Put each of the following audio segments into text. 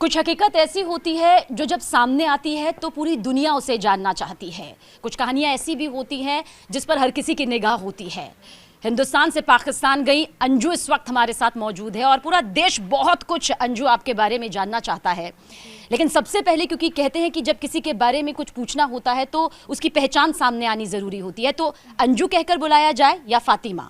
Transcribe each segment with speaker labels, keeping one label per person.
Speaker 1: कुछ हकीकत ऐसी होती है जो जब सामने आती है तो पूरी दुनिया उसे जानना चाहती है। कुछ कहानियां ऐसी भी होती हैं जिस पर हर किसी की निगाह होती है। हिंदुस्तान से पाकिस्तान गई अंजू इस वक्त हमारे साथ मौजूद है और पूरा देश बहुत कुछ अंजू आपके बारे में जानना चाहता है। लेकिन सबसे पहले, क्योंकि कहते हैं कि जब किसी के बारे में कुछ पूछना होता है तो उसकी पहचान सामने आनी ज़रूरी होती है, तो अंजू कहकर बुलाया जाए या फातिमा?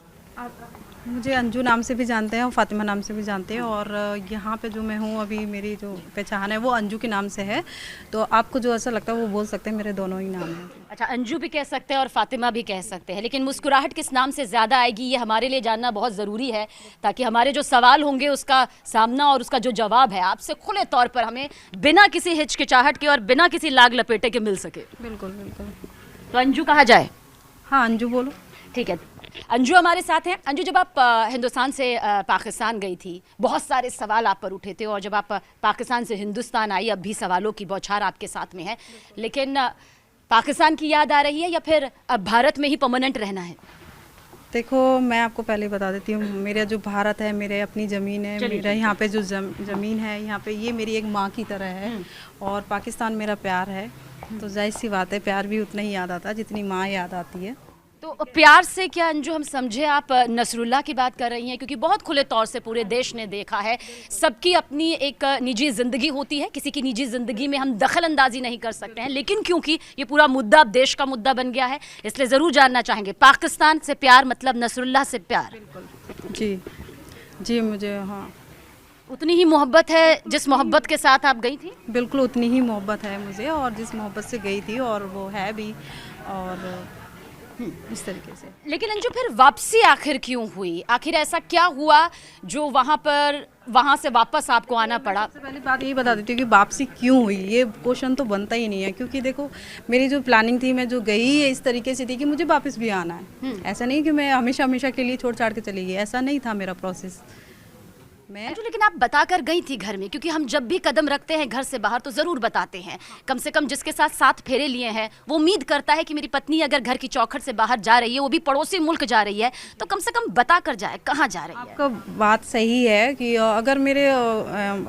Speaker 2: मुझे अंजू नाम से भी जानते हैं और फातिमा नाम से भी जानते हैं, और यहाँ पे जो मैं हूँ अभी, मेरी जो पहचान है वो अंजू के नाम से है। तो आपको जो ऐसा लगता है वो बोल सकते हैं, मेरे दोनों ही नाम हैं।
Speaker 1: अच्छा, अंजू भी कह सकते हैं और फातिमा भी कह सकते हैं, लेकिन मुस्कुराहट किस नाम से ज़्यादा आएगी ये हमारे लिए जानना बहुत ज़रूरी है, ताकि हमारे जो सवाल होंगे उसका सामना और उसका जो जवाब है आपसे खुले तौर पर हमें बिना किसी हिचकिचाहट के और बिना किसी लाग लपेटे के मिल सके।
Speaker 2: बिल्कुल बिल्कुल।
Speaker 1: तो अंजू कहा जाए?
Speaker 2: हाँ, अंजू बोलो।
Speaker 1: ठीक है, अंजू हमारे साथ हैं। अंजू, जब आप हिंदुस्तान से पाकिस्तान गई थी, बहुत सारे सवाल आप पर उठे थे, और जब आप पाकिस्तान से हिंदुस्तान आई, अब भी सवालों की बौछार आपके साथ में है, लेकिन पाकिस्तान की याद आ रही है या फिर अब भारत में ही परमानेंट रहना है?
Speaker 2: देखो, मैं आपको पहले बता देती हूँ, मेरा जो भारत है, मेरे अपनी ज़मीन है, मेरा यहाँ पे जो ज़मीन है, यहाँ पे ये मेरी एक माँ की तरह है, और पाकिस्तान मेरा प्यार है। तो जाहिर सी बात है, प्यार भी उतना ही याद आता है जितनी माँ याद आती है।
Speaker 1: तो प्यार से क्या अंजू हम समझे आप नसरुल्लाह की बात कर रही हैं? क्योंकि बहुत खुले तौर से पूरे देश ने देखा है, सबकी अपनी एक निजी ज़िंदगी होती है, किसी की निजी ज़िंदगी में हम दखल अंदाजी नहीं कर सकते हैं, लेकिन क्योंकि ये पूरा मुद्दा अब देश का मुद्दा बन गया है, इसलिए ज़रूर जानना चाहेंगे, पाकिस्तान से प्यार मतलब नसरुल्लाह से प्यार?
Speaker 2: जी जी, मुझे हाँ
Speaker 1: उतनी ही मोहब्बत है जिस मोहब्बत के साथ आप गई थी?
Speaker 2: बिल्कुल उतनी ही मोहब्बत है मुझे, और जिस मोहब्बत से गई थी, और वो है भी, और इस तरीके से।
Speaker 1: लेकिन अंजू, फिर वापसी आखिर क्यों हुई? आखिर ऐसा क्या हुआ जो वहाँ से वापस आपको आना पड़ा?
Speaker 2: सबसे पहली बात यही बता देती हूँ कि वापसी क्यों हुई, ये क्वेश्चन तो बनता ही नहीं है, क्योंकि देखो, मेरी जो प्लानिंग थी, मैं जो गई इस तरीके से थी कि मुझे वापस भी आना है। ऐसा नहीं कि मैं हमेशा हमेशा के लिए छोड़ छाड़ के चली गई, ऐसा नहीं था मेरा प्रोसेस।
Speaker 1: अंजू, लेकिन आप बताकर गई थी घर में, क्योंकि हम जब भी कदम रखते हैं घर से बाहर तो ज़रूर बताते हैं। कम से कम जिसके साथ 7 फेरे लिए हैं वो उम्मीद करता है कि मेरी पत्नी अगर घर की चौखट से बाहर जा रही है, वो भी पड़ोसी मुल्क जा रही है, तो कम से कम बता कर जाए कहाँ जा रही है।
Speaker 2: आपका बात सही है कि अगर मेरे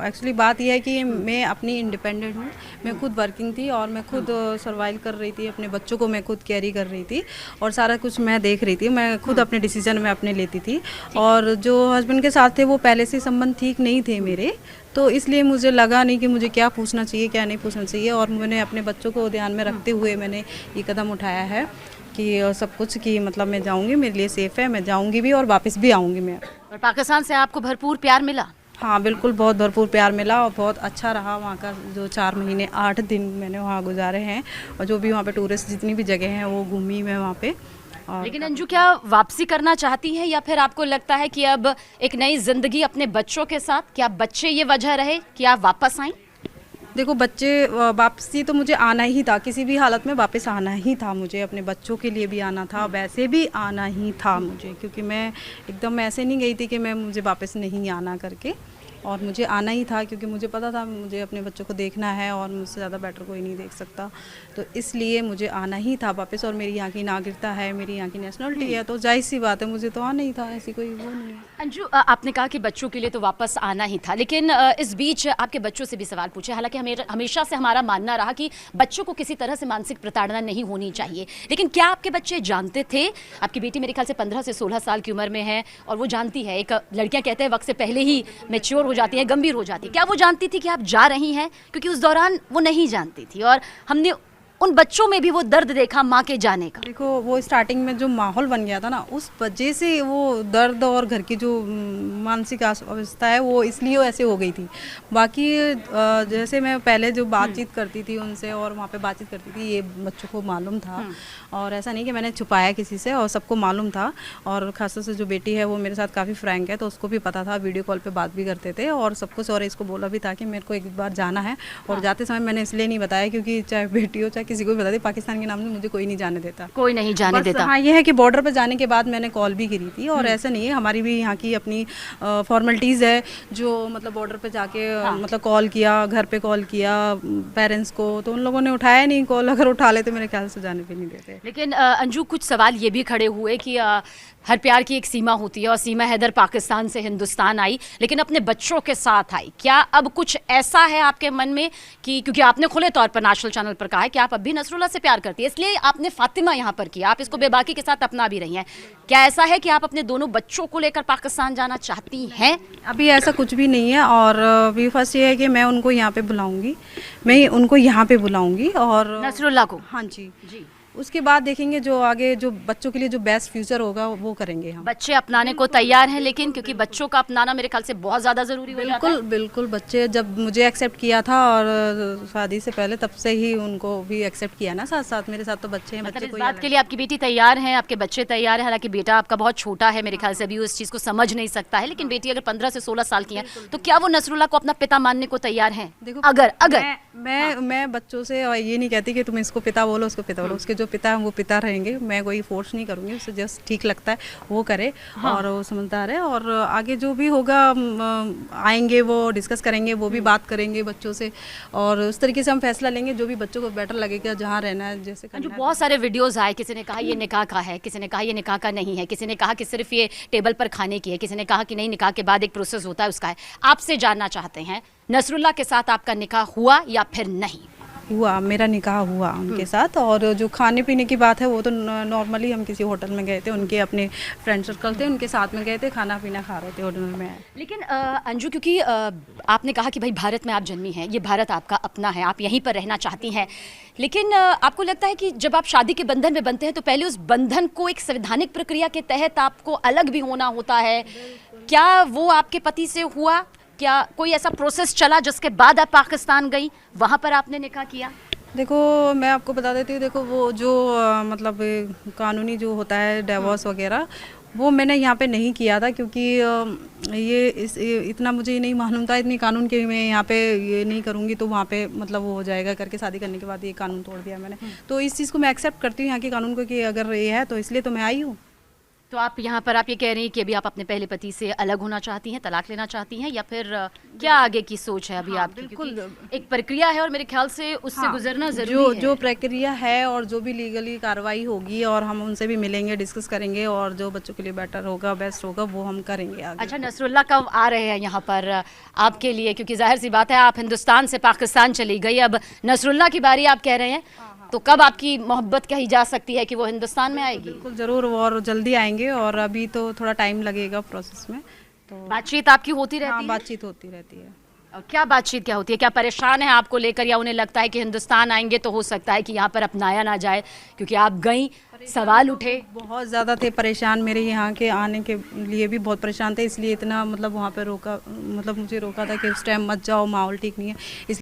Speaker 2: एक्चुअली बात यह है कि मैं अपनी इंडिपेंडेंट हूँ, मैं खुद वर्किंग थी, और मैं खुद सर्वाइव कर रही थी, अपने बच्चों को मैं खुद कैरी कर रही थी, और सारा कुछ मैं देख रही थी, मैं खुद अपने डिसीजन में अपने लेती थी। और जो हस्बैंड के साथ थे वो पहले से संबंध ठीक नहीं थे मेरे, तो इसलिए मुझे लगा नहीं कि मुझे क्या पूछना चाहिए क्या नहीं पूछना चाहिए, और मैंने अपने बच्चों को ध्यान में रखते हुए मैंने ये कदम उठाया है कि सब कुछ की मतलब मैं जाऊंगी, मेरे लिए सेफ़ है, मैं जाऊंगी भी और वापस भी आऊंगी मैं।
Speaker 1: और पाकिस्तान से आपको भरपूर प्यार मिला?
Speaker 2: हाँ बिल्कुल, बहुत भरपूर प्यार मिला, और बहुत अच्छा रहा वहाँ का जो 4 महीने 8 दिन मैंने वहाँ गुजारे हैं, और जो भी वहाँ पे टूरिस्ट जितनी भी जगह हैं वो घूमी मैं वहाँ पे।
Speaker 1: लेकिन अंजू, क्या वापसी करना चाहती हैं या फिर आपको लगता है कि अब एक नई जिंदगी अपने बच्चों के साथ, क्या बच्चे ये वजह रहे कि आप वापस आईं?
Speaker 2: देखो, बच्चे वापसी तो मुझे आना ही था, किसी भी हालत में वापस आना ही था मुझे, अपने बच्चों के लिए भी आना था, वैसे भी आना ही था मुझे, क्योंकि मैं एकदम ऐसे नहीं गई थी कि मुझे वापस नहीं आना करके, और मुझे आना ही था, क्योंकि मुझे पता था मुझे अपने बच्चों को देखना है, और मुझसे ज़्यादा बेटर कोई नहीं देख सकता, तो इसलिए मुझे आना ही था वापस। और मेरी यहाँ की नागरिकता है, मेरी यहाँ की नेशनलिटी है, तो जाहिर सी बात है मुझे तो आना ही था, ऐसी कोई वो नहीं है।
Speaker 1: अंजू, आपने कहा कि बच्चों के लिए तो वापस आना ही था, लेकिन इस बीच आपके बच्चों से भी सवाल पूछे। हालांकि हमेशा से हमारा मानना रहा कि बच्चों को किसी तरह से मानसिक प्रताड़ना नहीं होनी चाहिए, लेकिन क्या आपके बच्चे जानते थे? आपकी बेटी मेरे ख्याल से 15 से 16 साल की उम्र में है, और वो जानती है, एक लड़कियां कहते हैं वक्त से पहले ही मैच्योर हो जाती हैं, गंभीर हो जाती है, क्या वो जानती थी कि आप जा रही हैं? क्योंकि उस दौरान वो नहीं जानती थी, और हमने उन बच्चों में भी वो दर्द देखा माँ के जाने का।
Speaker 2: देखो, वो स्टार्टिंग में जो माहौल बन गया था ना, उस वजह से वो दर्द और घर की जो मानसिक अवस्था है वो इसलिए ऐसे हो गई थी। बाकी जैसे मैं पहले जो बातचीत करती थी उनसे, और वहाँ पे बातचीत करती थी, ये बच्चों को मालूम था, और ऐसा नहीं कि मैंने छुपाया किसी से, और सबको मालूम था। और खासतौर से जो बेटी है वो मेरे साथ काफ़ी फ्रैंक है, तो उसको भी पता था, वीडियो कॉल पे बात भी करते थे और सब कुछ, और इसको बोला भी था कि मेरे को एक बार जाना है। और जाते समय मैंने इसलिए नहीं बताया क्योंकि चाहे बेटी हो चाहे किसी को भी बता दी, पाकिस्तान के नाम से मुझे कोई नहीं जाने देता,
Speaker 1: कोई नहीं जाने देता।
Speaker 2: हाँ, ये है कि बॉर्डर पर जाने के बाद मैंने कॉल भी करी थी, और ऐसा नहीं है, हमारी भी यहाँ की अपनी फॉर्मेलिटीज़ है, जो मतलब बॉर्डर पे जाके मतलब कॉल किया, घर पे कॉल किया पेरेंट्स को, तो उन लोगों ने उठाया नहीं कॉल, अगर उठा लेते मेरे ख्याल से जाने भी नहीं देते।
Speaker 1: लेकिन अंजू, कुछ सवाल ये भी खड़े हुए कि हर प्यार की एक सीमा होती है और सीमा हैदर पाकिस्तान से हिंदुस्तान आई, लेकिन अपने बच्चों के साथ आई। क्या अब कुछ ऐसा है आपके मन में कि, क्योंकि आपने खुले तौर पर नेशनल चैनल पर कहा है कि आप अब भी नसरुल्लाह से प्यार करती है, इसलिए आपने फातिमा यहाँ पर किया, आप इसको बेबाकी के साथ अपना भी रही हैं, क्या ऐसा है कि आप अपने दोनों बच्चों को लेकर पाकिस्तान जाना चाहती हैं?
Speaker 2: अभी ऐसा कुछ भी नहीं है। और अभी फर्स्ट ये है कि मैं उनको यहाँ पे बुलाऊंगी, मैं उनको यहाँ पे बुलाऊंगी और
Speaker 1: नसरुल्लाह को?
Speaker 2: हाँ जी
Speaker 1: जी।
Speaker 2: उसके बाद देखेंगे जो आगे जो बच्चों के लिए जो बेस्ट फ्यूचर होगा वो करेंगे हम।
Speaker 1: बच्चे अपनाने को तैयार हैं, लेकिन क्योंकि बच्चों का अपनाना मेरे ख्याल से बहुत ज़्यादा ज़रूरी हो जाता है।
Speaker 2: बिल्कुल बिल्कुल, बच्चे जब मुझे एक्सेप्ट किया था और शादी से पहले, तब से ही उनको भी एक्सेप्ट किया ना साथ साथ। मेरे साथ तो बच्चे हैं,
Speaker 1: मतलब
Speaker 2: बच्चे
Speaker 1: इस
Speaker 2: कोई
Speaker 1: बात
Speaker 2: अलग
Speaker 1: के लिए आपकी बेटी तैयार है, आपके बच्चे तैयार हैं, हालांकि बेटा आपका बहुत छोटा है, मेरे ख्याल से अभी वो इस चीज़ को समझ नहीं सकता है, लेकिन बेटी अगर 15 से 16 साल की है तो क्या वो नसरुल्लाह को अपना पिता मानने को तैयार हैं?
Speaker 2: देखो,
Speaker 1: अगर
Speaker 2: मैं बच्चों से ये नहीं कहती कि तुम इसको पिता बोलो, उसको पिता बोलो। उसके जो पिता है वो पिता रहेंगे, मैं कोई फोर्स नहीं करूँगी, उसे जस्ट ठीक लगता है वो करे। और वो समझदार है और आगे जो भी होगा आएंगे वो डिस्कस करेंगे, वो भी बात करेंगे बच्चों से और उस तरीके से हम फैसला लेंगे जो भी बच्चों को बेटर लगेगा, जहाँ रहना है जैसे
Speaker 1: जो
Speaker 2: करना है।
Speaker 1: बहुत सारे वीडियोस आए, किसी ने कहा ये निकाह का है, किसी ने कहा ये निकाह का नहीं है, किसी ने कहा कि सिर्फ ये टेबल पर खाने की है, किसी ने कहा कि नहीं निकाह के बाद एक प्रोसेस होता है उसका है। आपसे जानना चाहते हैं नसरुल्लाह के साथ आपका निकाह हुआ या फिर नहीं?
Speaker 2: हुआ, मेरा निकाह हुआ उनके साथ। और जो खाने पीने की बात है वो तो नॉर्मली हम किसी होटल में गए थे, उनके अपने फ्रेंड सर्कल थे, उनके साथ में गए थे, खाना पीना खा रहे थे होटल में।
Speaker 1: लेकिन अंजू, क्योंकि आपने कहा कि भाई भारत में आप जन्मी हैं, ये भारत आपका अपना है, आप यहीं पर रहना चाहती हैं, लेकिन आपको लगता है कि जब आप शादी के बंधन में बनते हैं तो पहले उस बंधन को एक संवैधानिक प्रक्रिया के तहत आपको अलग भी होना होता है, क्या वो आपके पति से हुआ? क्या कोई ऐसा प्रोसेस चला जिसके बाद आप पाकिस्तान गई, वहाँ पर आपने निकाह किया?
Speaker 2: देखो मैं आपको बता देती हूँ, देखो वो जो मतलब कानूनी जो होता है डिवोर्स वगैरह, वो मैंने यहाँ पे नहीं किया था क्योंकि इतना मुझे नहीं मालूम था, इतनी कानून के मैं यहाँ पे ये नहीं करूँगी तो वहाँ पे मतलब वो हो जाएगा करके शादी करने के बाद ये कानून तोड़ दिया मैंने। तो इस चीज़ को मैं एक्सेप्ट करती हूँ यहाँ के कानून को कि अगर ये है तो इसलिए तो मैं आई हूँ।
Speaker 1: तो आप यहाँ पर आप ये कह रही हैं कि अभी आप अपने पहले पति से अलग होना चाहती हैं, तलाक लेना चाहती हैं, या फिर क्या आगे की सोच है अभी आपकी?
Speaker 2: बिल्कुल
Speaker 1: एक प्रक्रिया है और मेरे ख्याल से उससे गुजरना जरूरी है।
Speaker 2: जो प्रक्रिया है और जो भी लीगली कार्रवाई होगी और हम उनसे भी मिलेंगे, डिस्कस करेंगे और जो बच्चों के लिए बेटर होगा, बेस्ट होगा, वो हम करेंगे आगे।
Speaker 1: अच्छा, नसरुल्लाह कब आ रहे हैं यहाँ पर आपके लिए? क्योंकि जाहिर सी बात है आप हिंदुस्तान से पाकिस्तान चली गई, अब नसरुल्लाह की बारी आप कह रहे हैं, तो कब आपकी मोहब्बत कही जा सकती है कि वो हिंदुस्तान में आएगी?
Speaker 2: बिल्कुल ज़रूर, और जल्दी आएंगे और अभी तो थोड़ा टाइम लगेगा प्रोसेस में। तो
Speaker 1: बातचीत आपकी होती रहती
Speaker 2: हाँ,
Speaker 1: है?
Speaker 2: बातचीत होती रहती है।
Speaker 1: और क्या बातचीत क्या होती है? क्या परेशान है आपको लेकर, या उन्हें लगता है कि हिंदुस्तान आएंगे तो हो सकता है कि यहाँ पर अपनाया ना जाए? क्योंकि आप गई, सवाल उठे,
Speaker 2: बहुत ज़्यादा थे परेशान, मेरे यहाँ के आने के लिए भी बहुत परेशान थे, इसलिए इतना मतलब वहाँ पे रोका, मतलब मुझे रोका था कि उस टाइम मत जाओ, माहौल ठीक नहीं है।